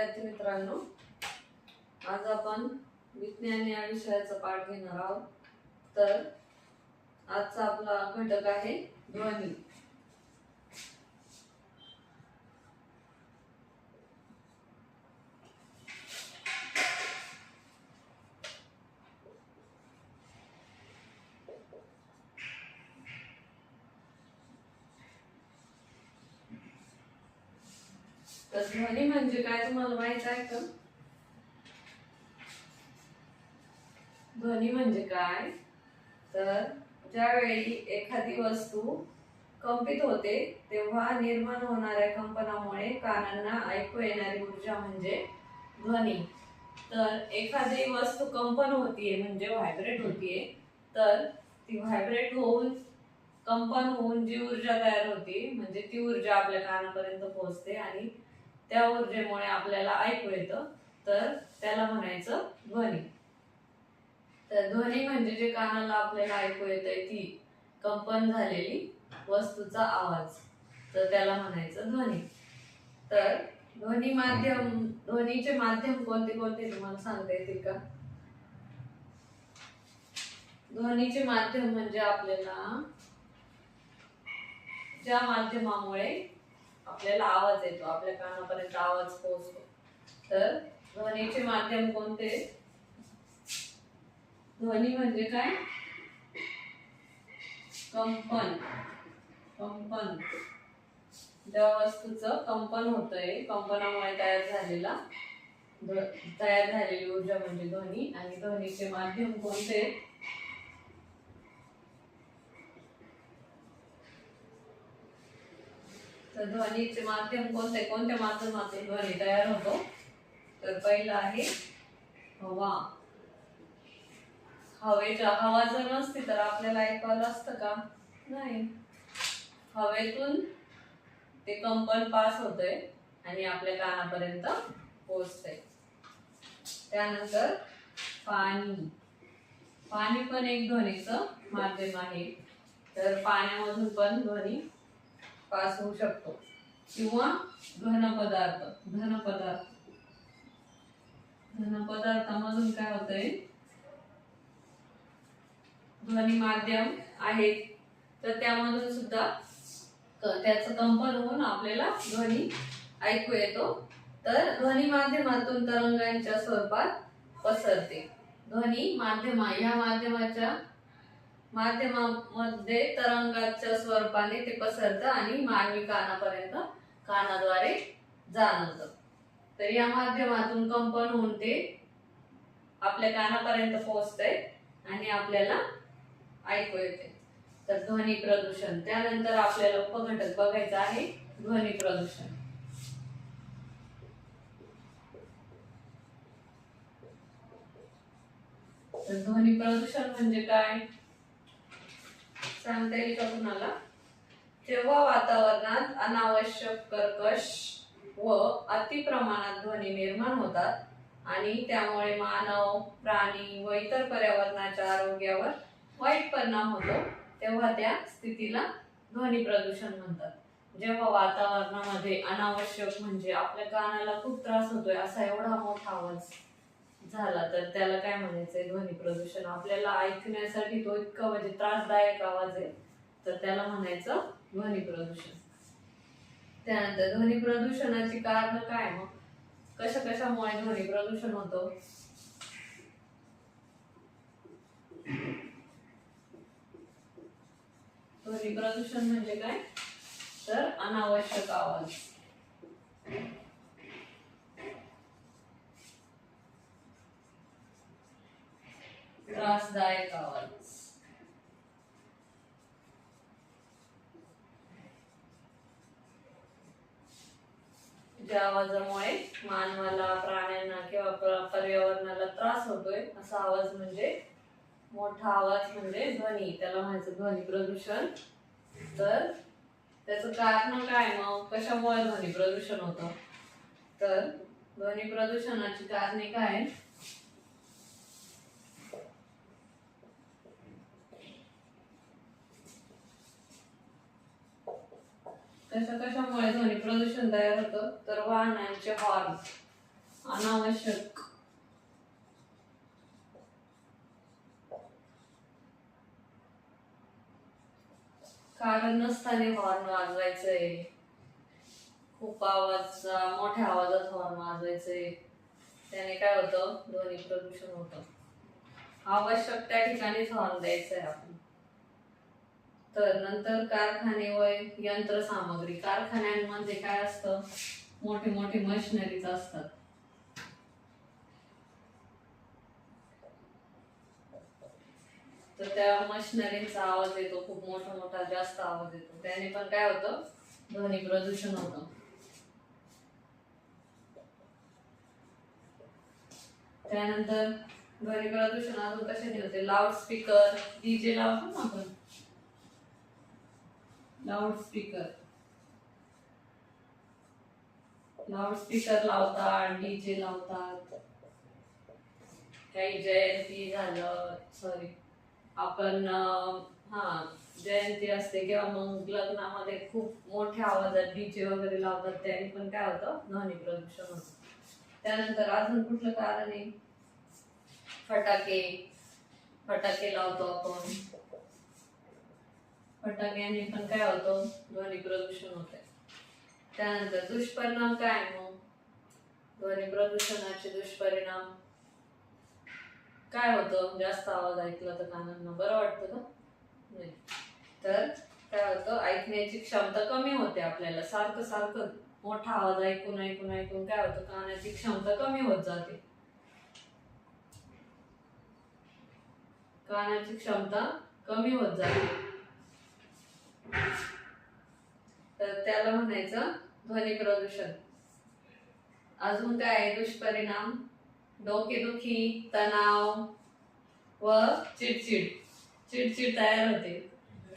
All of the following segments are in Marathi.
विद्यार्थी मित्रांनो, आज आपण विज्ञान या विषयाचा पाठ घेणार आहोत। तर आजचा आपला घटक आहे ध्वनी। तर ध्वनी म्हणजे काय तुम्हाला माहित आहे का? ध्वनी म्हणजे काय, तर ज्यावेळी एखादी वस्तू कंपित होते तेव्हा निर्माण होणाऱ्या कंपनामुळे कानांना ऐकू येणारी ऊर्जा म्हणजे ध्वनी। तर एखादी वस्तू कंपन होतीये म्हणजे व्हायब्रेट होतीये, तर ती व्हायब्रेट होऊन कंपन होऊन जी ऊर्जा तयार होती म्हणजे ती ऊर्जा आपल्या कानापर्यंत पोहोचते आणि त्या ऊर्जेमुळे आपल्याला ऐकू येतं, तर त्याला म्हणायचं ध्वनी। तर ध्वनी म्हणजे जे कानाला आपल्याला ऐकू येतंय ती कंपन झालेली वस्तूचा आवाज, तर त्याला म्हणायचं ध्वनी। तर ध्वनीचे माध्यम कोणते कोणते तुम्हाला सांगता येतील का? ध्वनीचे माध्यम म्हणजे आपल्याला ज्या माध्यमामुळे आपल्याला आवाज येतो, आपल्या कानापर्यंत आवाज पोहोचतो, तर ध्वनीचे माध्यम कोणते? ध्वनी म्हणजे काय? कंपन। कंपन ज्या वस्तूचं कंपन होतंय, कंपनामुळे तयार झालेली ऊर्जा म्हणजे ध्वनी। आणि ध्वनीचे माध्यम कोणते? तर ध्वनीचे माध्यम कोणते? कोणत्या माध्यमातून ध्वनी तयार होतो? तर पहिला आहे हवा। हवा जर नसती तर आपल्याला ऐकायला असतं का? नाही। हवेतून ते कंपन पास होतंय आणि आपल्या कानापर्यंत पोहोचतंय। त्यानंतर पाणी। पाणी पण एक ध्वनीचं माध्यम आहे, तर पाण्यामधून पण ध्वनी पास होऊ शकतो। किंवा घन पदार्थामधून काय होतंय? ध्वनी माध्यम आहे, तर त्यामधून सुद्धा त्याचं कंपन होऊन आपल्याला ध्वनी ऐकू येतो। तर ध्वनी माध्यमातून तरंगांच्या स्वरूपात पसरते। ध्वनी माध्यमामध्ये तरंगाच्या स्वरूपाने ते पसरतं आणि मानवी कानाद्वारे जाणवतं। तर या माध्यमातून कंपन होऊन ते आपल्या कानापर्यंत पोहोचतंय आणि आपल्याला ऐकू येते। तर ध्वनी प्रदूषण। त्यानंतर आपल्याला उपघटक बघायचा आहे ध्वनी प्रदूषण। तर ध्वनी प्रदूषण म्हणजे काय सांगता येईल का कुणाला? जेव्हा वातावरणात अनावश्यक कर्कश व अति प्रमाणात ध्वनी निर्माण होतात आणि त्यामुळे मानव, प्राणी व इतर पर्यावरणाच्या आरोग्यावर वाईट परिणाम होतो, तेव्हा त्या स्थितीला ध्वनी प्रदूषण म्हणतात। जेव्हा वातावरणामध्ये अनावश्यक म्हणजे आपल्या कानाला खूप त्रास होतोय असा एवढा मोठा आवाज झाला, तर त्याला काय म्हणायचंय? ध्वनी प्रदूषण। आपल्याला ऐकण्यासाठी तो इतका म्हणजे त्रासदायक आवाज आहे, तर त्याला म्हणायचं ध्वनी प्रदूषण। त्यानंतर ध्वनी प्रदूषणाची कारण काय? मग कशामुळे ध्वनी प्रदूषण होतं? ध्वनी प्रदूषण म्हणजे काय, तर अनावश्यक आवाज, त्रासदायक आवाज। ज्या आवाजामुळे मानवाला, प्राण्यांना किंवा पर्यावरणाला त्रास होतोय असा आवाज म्हणजे मोठा आवाज म्हणजे ध्वनी, त्याला म्हणायचं ध्वनी प्रदूषण। तर त्याचं कारण काय? मग कशामुळे ध्वनी प्रदूषण होतं? तर ध्वनी प्रदूषणाची कारणे काय? कशामुळे ध्वनी प्रदूषण तयार होतं? तर वाहनांचे हॉर्न, अनावश्यक कारण नसताना हॉर्न वाजवायचंय, खूप मोठ्या आवाजात हॉर्न वाजवायचंय, त्याने काय होतं, ध्वनी प्रदूषण होतं. आवश्यक त्या ठिकाणीच हॉर्न द्यायचंय आपण. तर नंतर कारखाने व यंत्रसामग्री. कारखान्यांमध्ये काय असतं, मोठे मोठे मशिनरीज असतात. तर त्या मशिनरीचा आवाज येतो, खूप मोठा मोठा जास्त आवाज येतो, त्याने पण काय होतं, ध्वनी प्रदूषण होतं. त्यानंतर ध्वनी प्रदूषण अजून कशाने होते, लाऊडस्पीकर, डीजे लावतो ना आपण, लाऊडस्पीकर लावतात, डीजे लावतात. काही जयंती झालं, आपण जयंती असते किंवा मग लग्नामध्ये खूप मोठ्या आवाजात डीजे वगैरे लावतात, त्याने पण काय होतं, ध्वनी प्रदूषण होतं. त्यानंतर अजून कुठलं कारण आहे, फटाके लावतो आपण, फटाक्याने पण काय होतं, ध्वनी प्रदूषण होते. त्यानंतर दुष्परिणाम काय, मग ध्वनी प्रदूषणाचे दुष्परिणाम काय होतं, जास्त आवाज ऐकला तर कानांना बरं वाटतं का, नाही. तर काय होतं, ऐकण्याची क्षमता कमी होते. आपल्याला सारखं सारखं मोठा आवाज ऐकून ऐकून ऐकून काय होतं, कानाची क्षमता कमी होत जाते, कानाची क्षमता कमी होत जाते. तर त्याला म्हणायचं ध्वनी प्रदूषण. अजून काय आहे दुष्परिणाम, डोकेदुखी, तणाव व चिडचिड तयार होते.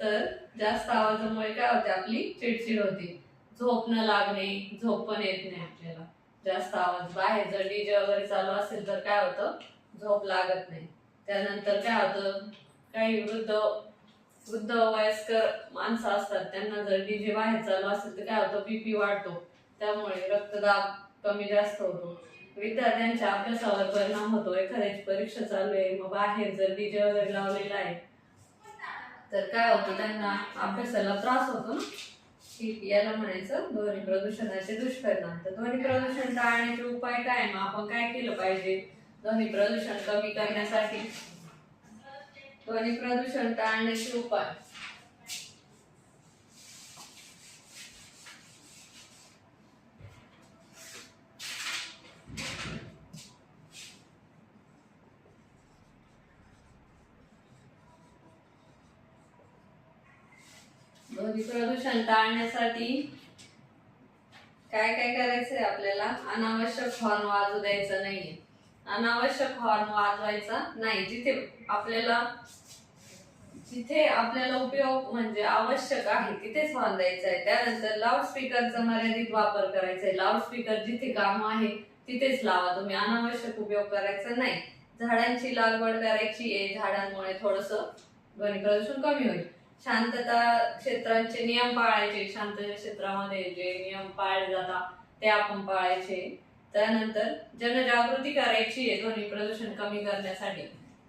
तर जास्त आवाजामुळे काय होते, आपली चिडचिड होते. झोप न लागणे, झोप पण येत नाही आपल्याला, जास्त आवाज. बाहेर जर डीजे वगैरे चालू असेल तर काय होतं, झोप लागत नाही. त्यानंतर काय होतं, काही वृद्ध वयस्कर माणसं असतात, त्यांना जर डीजे बाहेर चालू असेल तर काय होतं, बीपी वाढतो, त्यामुळे रक्तदाब कमी जास्त होतो. विद्यार्थ्यांच्या अभ्यासावर परिणाम होतो. एखाद्याची परीक्षा चालू आहे, मग बाहेर जर डीजे वगैरे लावलेला आहे तर काय होतं, त्यांना अभ्यासाला त्रास होतो ना. याला म्हणायचं ध्वनी प्रदूषणाचे दुष्परिणाम. तर ध्वनी प्रदूषण टाळण्याचे उपाय काय, मग आपण काय केलं पाहिजे ध्वनी प्रदूषण कमी करण्यासाठी. ध्वनी प्रदूषण टाळण्याचे उपाय, ध्वनी प्रदूषण टाळण्यासाठी काय काय करायचंय आपल्याला, अनावश्यक हॉर्न वाजू द्यायचा नाहीये, अनावश्यक हॉर्न वाजवायचा नाही. जिथे आपल्याला उपयोग म्हणजे आवश्यक आहे तिथेच हॉर्न द्यायचा आहे. त्यानंतर लाऊडस्पीकरचा मर्यादित वापर करायचा आहे. लाऊडस्पीकर जिथे काम आहे तिथेच लावा तुम्ही, अनावश्यक उपयोग करायचा नाही. झाडांची लागवड करायची आहे, झाडांमुळे थोडंसं ध्वनी प्रदूषण कमी होईल. शांतता क्षेत्रांचे नियम पाळायचे, शांतता क्षेत्रामध्ये जे नियम पाळले जातात ते आपण पाळायचे. त्यानंतर जनजागृती करायची आहे ध्वनी प्रदूषण कमी करण्यासाठी,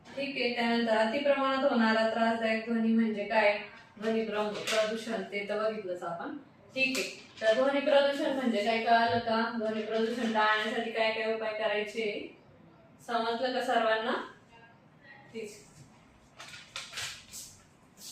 ठीक आहे. त्यानंतर अति प्रमाणात होणारा त्रासदायक ध्वनी म्हणजे काय, ध्वनी प्रदूषण ते तर बघितलंच आपण, ठीक आहे. तर ध्वनी प्रदूषण म्हणजे काय कळालं का, ध्वनी प्रदूषण टाळण्यासाठी काय काय उपाय करायचे, समजलं का सर्वांना, ठीक.